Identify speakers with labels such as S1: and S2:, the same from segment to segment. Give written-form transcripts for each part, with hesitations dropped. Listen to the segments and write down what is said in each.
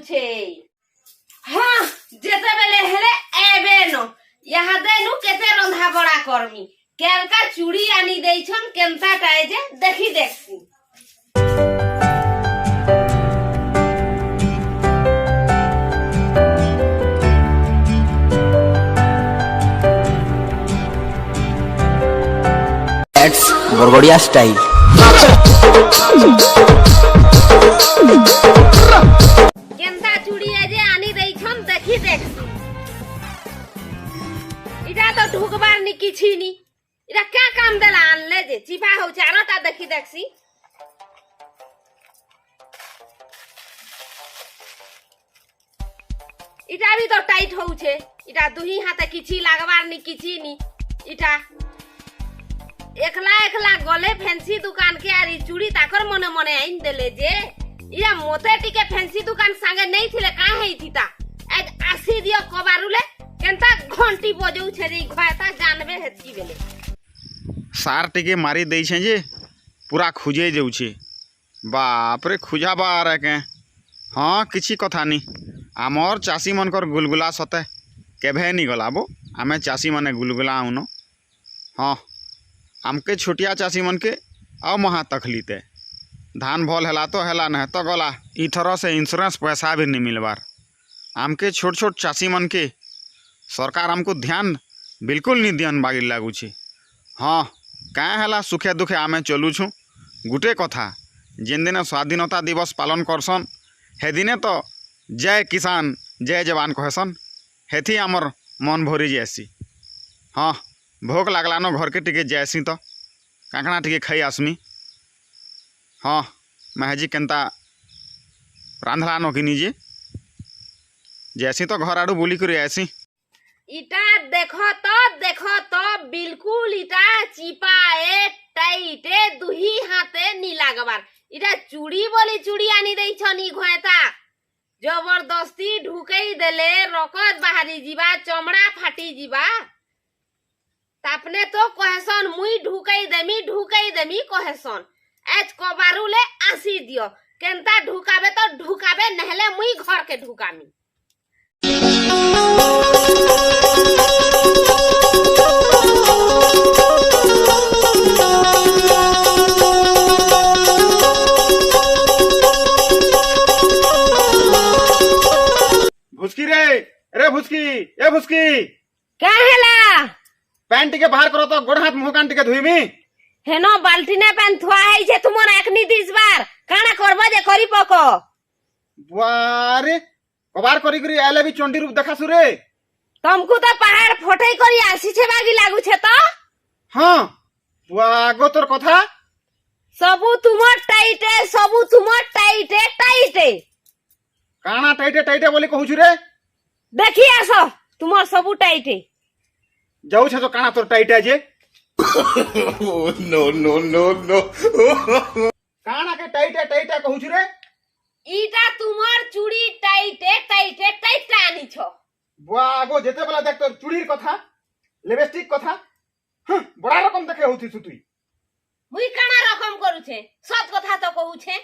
S1: ଲାଗୁଛେ। ହଁ ଯେତେବେଳେ ହେଲେ ଏବେ ନ ଇହାଦେ ନୁ କେତେ ରନ୍ଧା ବড়ା କରମି। କେଲକା ଚୁଡ଼ି ଆନି ଦେଇଛନ୍ କେନ୍ତା ଟାଏ ଯେ ଦେଖି ଦେଖସି।
S2: That's Borgodia style.
S1: केन्ता चूड़ी जे आनी देइछन देखी देखसी। इटा तो ढुकबार नि किछि नि। इटा क्या काम देला आनले जे चिपा हो चारोटा देखी देखसी। इटा भी तो टाइट होउछे। इटा दुही हाथे किछि लागबार नि किछि नि। इटा एकला एकला गले फैंसी दुकान के आरी चूड़ी ताकर मने मने आइन देले जे इया मोते टिके फैंसी दुकान संगे नहीं थिले का हेइथिता। आज आसी दियो कबारुले केनता घंटी बजौ छे रे घाता जानबे हेतकी बेले
S3: सार टिके मारी देई छे जे पूरा खुजे जाउ छे। बाप रे खुजा बार के हाँ किछि कथा नी। आमर चासी मनकर गुलगुला सते केभे नी गला बो। आमे चासी माने गुलगुला आउनो। हाँ आमके छोटिया चासी मन के आ महा तकलीते धान भल हेला तो हेला न तो गला इथर से इंश्योरेंस पैसा भी नहीं मिलबार। आमके छोट छोट चासी मन के सरकार हमको ध्यान बिल्कुल नहीं दियन बागी लागुछे। हाँ क्या हेला सुखे दुखे आमे चलु छु। गुटे कथा जेन दिन स्वाधीनता दिवस पालन करसन हे दिने तो जय किसान जय जवान कहसन। हेथी आमर मन भरी जासी। हाँ भोक लागलानो घर के टिके जासी तो काकना टिके खाई आसमी। हाँ महजी केन्ता रांधलानो कि निजे जैसी तो घर आड़ू बुली कर ऐसी।
S1: इटा देखो तो बिल्कुल इटा चिपा ए टाइटे दुही हाथे नी लागबार। इटा चूड़ी बोली चूड़ी आनी देइछनी घोएता जबरदस्ती ढुकई देले रकत बाहरी जीवा चमड़ा फाटी जीवा। तापने तो कहसन मुई ढुकई देमी कहसन। एच कबारुले आसी दियो केन्ता ढुकाबे तो ढुकाबे नहले मुई घर के ढुकामी।
S3: भुसकी रे भुसकी ए भुसकी
S1: क्या हेला
S3: पैंट टिके बाहर करो तो गोड़ हाथ मुंह कान टिके धुइमी।
S1: हेनो बाल्टीने पेन थुआ है जे तुमर एकनी दिस बार काना करबो जे करी पको।
S3: बारे कबार करी करी आले भी चंडी रूप देखा सुरे।
S1: तुमको तो पहाड़ फटई करी आसी छे बागी लागु छे तो।
S3: हाँ वागो तोर कथा
S1: सबु तुमर टाइटे
S3: काना टाइटे टाइटे बोली कहू छु रे।
S1: देखी आसो तुमर सबु टाइटे
S3: जाऊ छे तो काना तोर टाइटे जे नो काना के टाइटे टाइटे कहू छु रे।
S1: इटा तुमर चूड़ी टाइटे आनी छो।
S3: वागो जेते बेला देख तोर चूड़ीर कथा लिपस्टिक कथा बड़ा रकम देखे होती छु तुई।
S1: मुई काना रकम करू छे सत कथा तो कहू छे।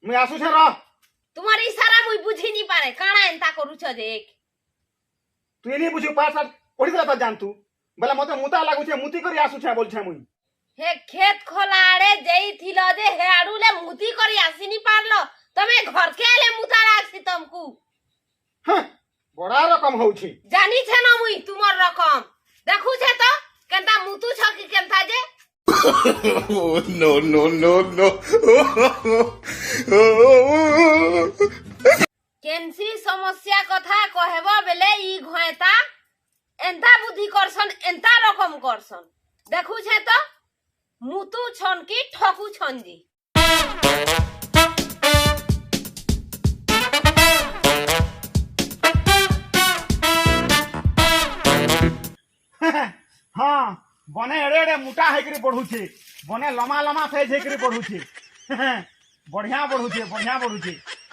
S3: मैं आसु छे रह
S1: तुम्हार इशारा मुई बुझी नी पारे काना एंता करू छ जे एक
S3: तुई नी बुझी पास पढ़ी देला त जान तू बेला मते मुता लागु छे मुती करी आसु छे बोल छे मुई।
S1: हे खेत खोलाड़े जेई थिलो जे हे आडुले मुती करी आसी नी पारलो तमे घर के आले मुता राखसी तुमको।
S3: बड़ा रकम होउ छी
S1: जानी छे न मुई तुमर रकम देखू छे तो केनता मुतू छ कि केनता जे
S3: नो
S1: केनसी समस्या कथा कहबो बेले ई घोएता एंता बुद्धि करसन एंता रकम करसन देखू छे तो मुतू छन की ठकू छन जी।
S3: हाँ बने एड़े एड़े मोटा हेकरी बढ़ुछे बने लमा लमा साइज हेकरी बढ़ुछे बढ़िया बढ़ुछे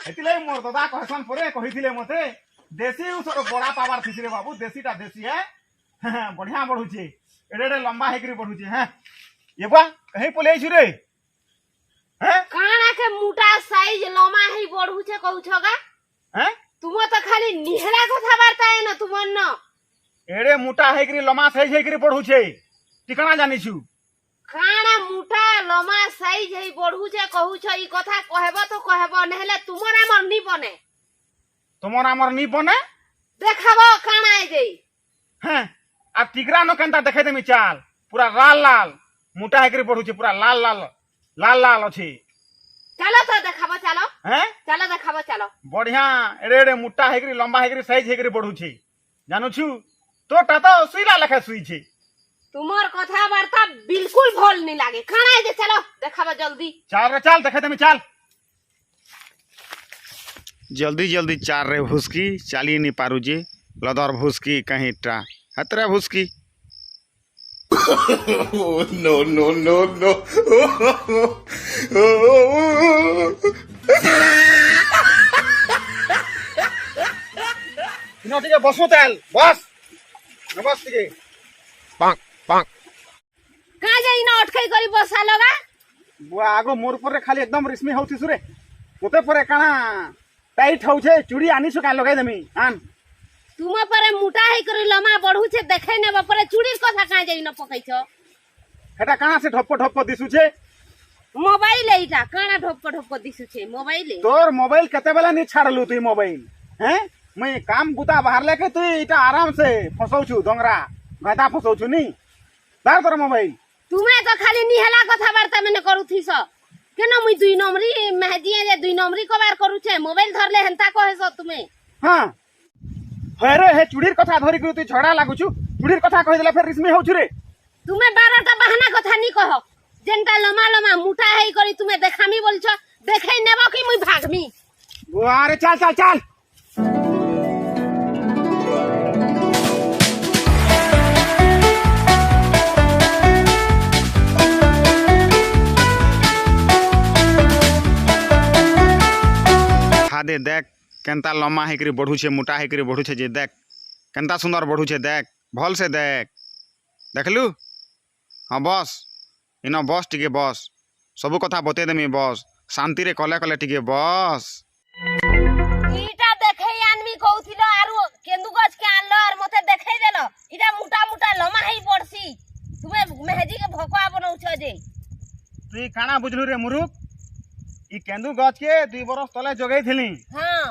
S3: एतिले मोर दादा कहसन परे कहिथिले मते देसी उसर बड़ा पावर थिस रे बाबू देसीटा देसी है बढ़िया बढ़ुछे एड़े एड़े लंबा हेकरी बढ़ुछे। हैं ये बा कहीं पले छु रे हैं
S1: काना के मोटा साइज लमा है बढ़ू छे कहू छगा
S3: हैं
S1: तुम तो खाली निहला कथबार्ता है न तुम न
S3: एड़े मोटा हेकरी लमा सही हेकरी पढ़ू छे ठिकाना जानी छु
S1: काना मुठा लमा साइज है बढ़ू छे कहू छ ई कथा कहबो तो कहबो नहले तुमरा मन नी बने
S3: तुमर हमर नी बने
S1: देखाबो काना है जई
S3: हैं आ टिकरा न केनता देखे देमी चाल पूरा लाल लाल मोटा हेकरी पढ़ू छे पूरा लाल लाल लाल लाल अछि
S1: चलो तो देखाबो चलो
S3: हैं
S1: चलो देखाबो चलो
S3: बढ़िया एड़े एड़े मोटा हेकरी लंबा हेकरी साइज हेकरी पढ़ू छे जानू छु तोटा तो सुईला लेखा सुई छे
S1: तुमर कथबार्ता बिल्कुल भल नहीं लागे काना है जे चलो देखाबो जल्दी
S3: चाल रे चाल देखे देमी चाल जल्दी जल्दी चार रे भुसकी चाली नहीं पारू जे लदर भुसकी कहीं टा हतरे भुसकी
S4: no, no, no, no.
S3: इनो टिके बसो तेल बस न बस टिके पाक पाक
S1: का जे इना अटकै करी बसा लगा
S3: बुआ आगो मोर पर खाली एकदम रेशमी होती सुरे तोते परे काना टाइट होछे चूड़ी आनी सुका लगाई देमी आन
S1: तुम परे मुटा है करी लमा बढ़ू छे देखे ने परे चूड़ी कथा का जे इना पकै छ
S3: हेटा काना से ठप्पो ठप्पो दिसु छे
S1: मोबाइल एटा काना ठप्पो ठप्पो दिसु छे मोबाइल
S3: तोर मोबाइल कते बेला नहीं छाड़लु तू मोबाइल हैं मैं काम बुता बाहर लेके तू इटा आराम से फसौ छु डोंगरा गदा फसौ छु नी तार तोर मोबाइल
S1: तुमे तो खाली निहला कथा वार्ता में करू थीस केना मुई दुई नंबरी मेहदी जे दुई नंबरी कबार करू छे मोबाइल धरले हंता कहेस तुमे
S3: हां हेरे हे चूड़ीर कथा धरि तू झगड़ा लागु छु चूड़ीर कथा कहि देला फेर रिस्मी होउ छु रे
S1: तुमे 12टा बहाना कथा नी कह जेनटा लमा लमा मुटा है करी तुमे देखामी बोल छ देखै नेबो कि मुई भागमी
S3: बुआ रे चल चल चल दे देख केनता लम्बा हेकरी बढ़ू छे मोटा हेकरी बढ़ू छे जे देख केनता सुंदर बढ़ू छे देख भल से देख देखलु हाँ बस इनो बस टिके बस सबु कथा बते देमी बस शांति रे कले कले टिके बस
S1: इटा देखै आनमी कहउथिलो आरु केंदु गछ के आनलो आर मते देखै देलो इटा मोटा मोटा लमा है पड़सी तुमे मेहदी के भोकवा बनौ छ जे
S3: तू काना बुझलु रे मुरुक ई केंदु गछ के 2 बरस तले जगै थिली
S1: हां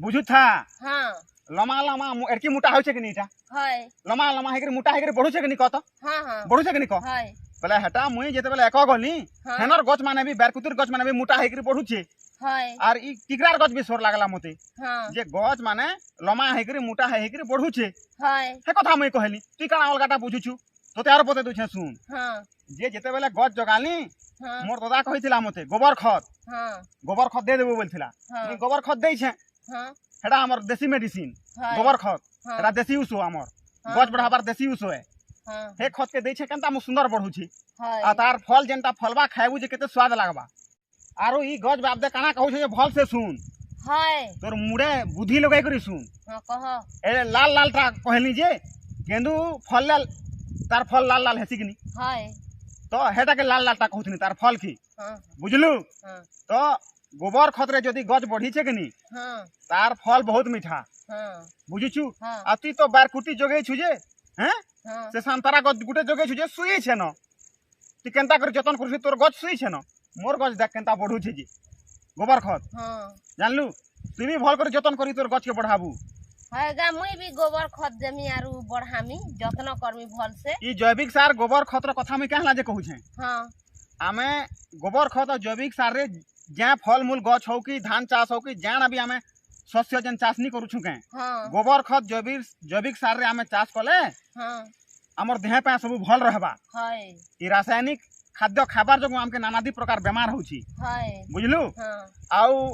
S3: बुझु था
S1: हां
S3: लमा लमा एरकी मोटा होय छे कि नीटा
S1: हाय
S3: लमा लमा हेकरी मोटा हेकरी बढ़ू छे कि नी कत
S1: हां हां
S3: बढ़ू छे कि नी क
S1: हाय
S3: पहले हटा मुई जेते बेले एक गली हेनर गछ माने भी बैरकुतिर गछ माने भी मोटा हेकरी बढ़ू छे
S1: हाय
S3: और ई टिकरार गछ भी सोर लागला मते
S1: हां
S3: जे गछ माने लमा हेकरी मोटा हेकरी बढ़ू छे
S1: हाय
S3: हे कथा मुई कहली तू काना अलगाटा बुझु छु तोते आरो पते दुछे सुन
S1: हां
S3: जे जेते बेले गछ जगाली
S1: हां
S3: मोर दादा कहिथिला मते गोबर खत दे देबो बोलथिला
S1: हाँ।
S3: गोबर खत दै छे
S1: हां
S3: हेडा हमर देसी मेडिसिन
S1: हाँ।
S3: गोबर खत
S1: हाँ।
S3: हेडा देसी यूज हो हमर
S1: हाँ।
S3: गछ बढ़ाबार देसी यूज होए
S1: हां
S3: हे खत के दै छे केनता मु सुंदर बढ़ू छी
S1: हाय
S3: आ तार फल जेनता फलबा खाइबू जे केते स्वाद लागबा आरो ई गछ बाप दे काना कहू छे जे भल से सुन
S1: हाय
S3: तोर मुड़े बुद्धि लगाई करी सुन
S1: हां कह
S3: ए लाल लाल टा कहली जे गेंदू फल लाल तार फल लाल लाल हेसी किनी
S1: हाय
S3: तो हेटा के लाल लाल टा कहउथिनी तार फल की
S1: हां
S3: बुझलु
S1: हां
S3: तो गोबर खत रे जदी गछ बढ़ी छे किनी
S1: हां
S3: तार फल बहुत मीठा
S1: हां
S3: बुझिछु
S1: हाँ।
S3: आती तो बारकुटी जोगे छु जे हैं
S1: हां
S3: से संतरा गछ गुटे जोगे छु जे सुई छे न ती केनता कर जतन करसी तोर गछ सुई छे न मोर गछ देख केनता बढ़ू छे जी गोबर खत
S1: हां
S3: जानलु तू भी भल कर जतन करी तोर गछ के बढ़ाबू
S1: हाय गा मुई भी गोबर खत देमी आरु बढ़ामी जतन करमी भल से
S3: ई जैविक सार गोबर खत रो कथा में कहला जे कहू छे
S1: हां
S3: आमे गोबर खत और जैविक सार रे ज्या फल मूल गछ हो कि धान चाष हो कि जान अभी आमे शस्य जन चाष नहीं करू छु के
S1: हां
S3: गोबर खत जैविक सार रे आमे चाष कले
S1: हां
S3: हमर देह पे सब भल रहबा
S1: हाय
S3: ई रासायनिक खाद्य खाबार जो हमके नानादी प्रकार बेमार होची
S1: हाय
S3: बुझलु
S1: हां
S3: आउ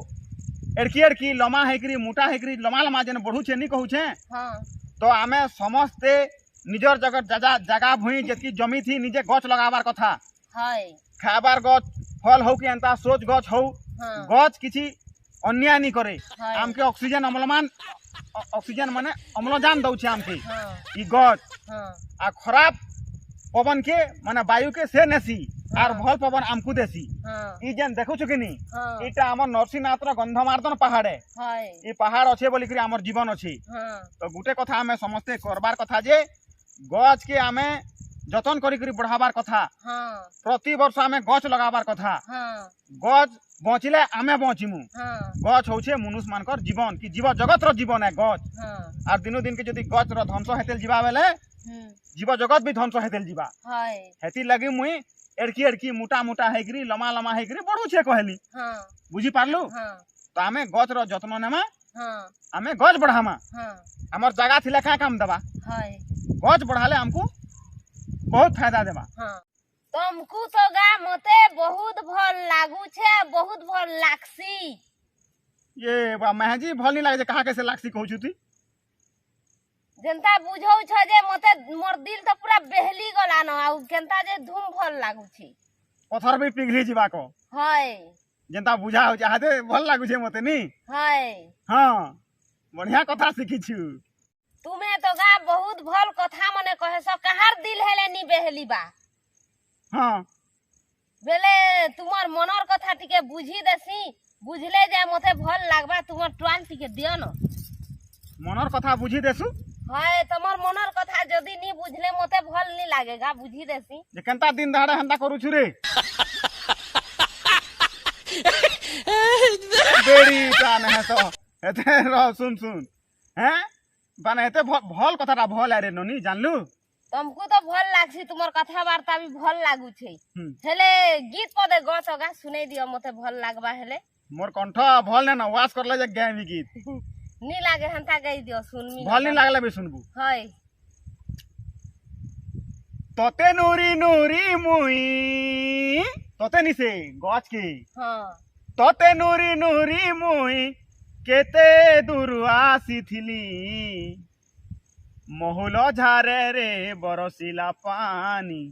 S3: एड़की लमा हेकरी मोटा हेकरी लमा लमा जन बढ़ू छे नहीं कहू छे
S1: हां
S3: तो आमे समस्ते निजर जगह जगह भुई जेतकी जमी थी निजे गछ लगाबार कथा
S1: हाय
S3: खाबार गछ फल हो कि एंता सोच गछ हो
S1: हां
S3: गछ किछि अन्याय नहीं करे
S1: हाय।
S3: हमके ऑक्सीजन ऑक्सीजन माने अम्लजान दउ छे हमके
S1: हां
S3: ई गछ
S1: हां
S3: आ खराब पवन के माने वायु के से नेसी आर भल पवन आमकु देसी
S1: हाँ
S3: ई जेन देखुछु कि नी
S1: हाँ
S3: इटा हमर नरसिंहनाथ रो गंधमार्दन पहाड़ है
S1: हाय
S3: ई पहाड़ अच्छे बोली करी हमर जीवन अछि
S1: हाँ
S3: तो गुटे कथा हमें समस्ते करबार कथा जे गछ के हमें जतन करी करी बढ़ाबार कथा
S1: हाँ
S3: प्रति वर्ष हमें गछ लगाबार कथा
S1: हाँ
S3: गछ बचिले आमे बचिमु
S1: हाँ
S3: गछ होछे मनुष्य मानकर जीवन कि जीव जगत रो जीवन है गछ
S1: हाँ
S3: आर दिनो दिन के जदि गछ रो ध्वंस हेतेल जीवा बेले जीव जगत भी ध्वंस हेतेल जीवा
S1: हाय
S3: हेती लगी मुई एड़की एड़की मोटा मोटा हेकरी लमा लमा हेकरी बड़ू छे कहली
S1: हाँ
S3: बुझी पारलु
S1: हाँ
S3: तो आमे गछ रो जत्न नेमा
S1: हाँ
S3: आमे गछ बढ़ामा
S1: हाँ
S3: हमर जगह थिले का काम देबा
S1: हाय
S3: गछ बढ़ाले हमको बहुत फायदा देबा
S1: हाँ तुमको तो गा मते बहुत भल लागू छे बहुत भल लागसी
S3: ये बा महजी भल नहीं लागे जे कहा कैसे लागसी कहू छुती
S1: जनता बुझौ छ जे मते मोर दिल तो पूरा बहली गला न आउ केनता जे धूम भल लागू छी
S3: पत्थर भी पिघली जीवा को
S1: हाय
S3: जनता बुझा हो चाहते भल लागू छे मते नी
S1: हाय
S3: हां बढ़िया कथा सीखी छु
S1: तुम्हें तो गा बहुत भल कथा मने कहे सो कहार दिल हेले नी बहली बा
S3: हां
S1: बेले तुमर मनर कथा टिके बुझी देसी बुझले जे मते भल लागबा तुमर ट्वान टिके दियो न
S3: मनर कथा बुझी देसु
S1: हाय तमर मनर कथा जदी नी बुझले मते भल नी लागेगा बुझी देसी
S3: जे केनता दिन दहाड़े हंदा करू छु रे बेड़ी जान है तो एते रह सुन सुन हैं बने एते भल कथाटा भल आरे ननी जानलु
S1: तुमको तो भल लागसी तुमर कथा वार्ता भी भल लागू छे हेले गीत पदे गछ गा सुनै दियो मते भल लागबा हेले
S3: मोर कंठ भल ने ना वास करले जे गाय गीत
S1: नी लागे हंता गई दियो सुनमी
S3: भल नहीं लागले भी सुनबू
S1: हाय
S3: तोते नूरी नूरी मुई तोते निसे गछ के
S1: हां
S3: तोते नूरी नूरी मुई केते दूर आसीथिली महुल झारे रे बरसिला पानी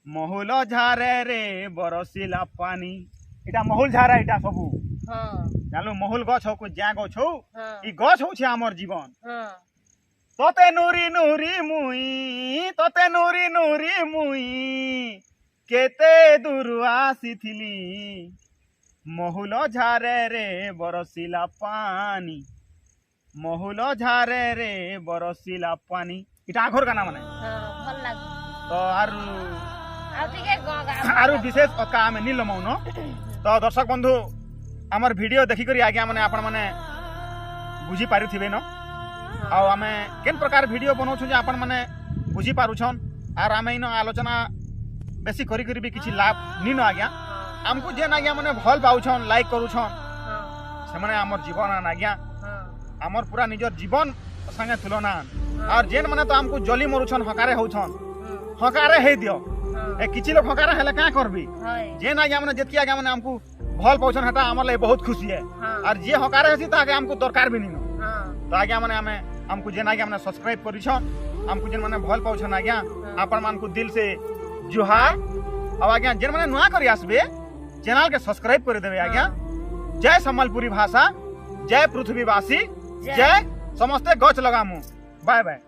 S3: महुल झारे रे बरसिला पानी इटा महुल झारा इटा सबू
S1: हां
S3: जानलु महुल गछ हो को ज्या गछ हो
S1: हां
S3: ई गछ हो छे हमर जीवन
S1: हां
S3: तोते नूरी नूरी मुई तोते नूरी नूरी मुई केते दूर आसीथिली महुल झारे रे बरसिला पानी महुल झारे रे बरसिला पानी इटा आखर गाना माने
S1: हां भल लागू
S3: तो आरु
S1: आ ठीके गा
S3: आरु विशेष पक्का आमे नी लमौन तो दर्शक बंधु हमर वीडियो देखि करी आगे माने आपण माने बुझी पारुथिबे न आ आमे केन प्रकार वीडियो बनाउ छु जे आपण माने बुझी पारु छन आर आमे इन आलोचना बेसी करी करी भी किछि लाभ नी न आज्ञा हमको जेन आज्ञा माने भल पाउ छन लाइक करू छन से माने हमर जीवन आन आज्ञा हमर पूरा निजर जीवन संगे तुलना और जेन माने तो हमको जली मरु छन हकारे हो छन हकारे हे दियो ए किछि लोग हकारे हेले का करबी
S1: हाय
S3: जेन आज्ञा माने जेतकी आज्ञा माने हमको भल पाउछन हटा हमर ले बहुत खुशी है और जे हकारे हसी त आगे हमको दरकार भी नी
S1: हां
S3: तो आज्ञा माने हमें हमको जेन आज्ञा माने सब्सक्राइब करी छन हमको जेन माने भल पाउछन आज्ञा आपन मान को दिल से जुहार अब आज्ञा जेन माने नुआ करी आसबे चैनल के सब्सक्राइब कर देबे आज्ञा जय सम्बलपुरी भाषा जय पृथ्वीवासी जय समस्ते गछ लगामु बाय बाय।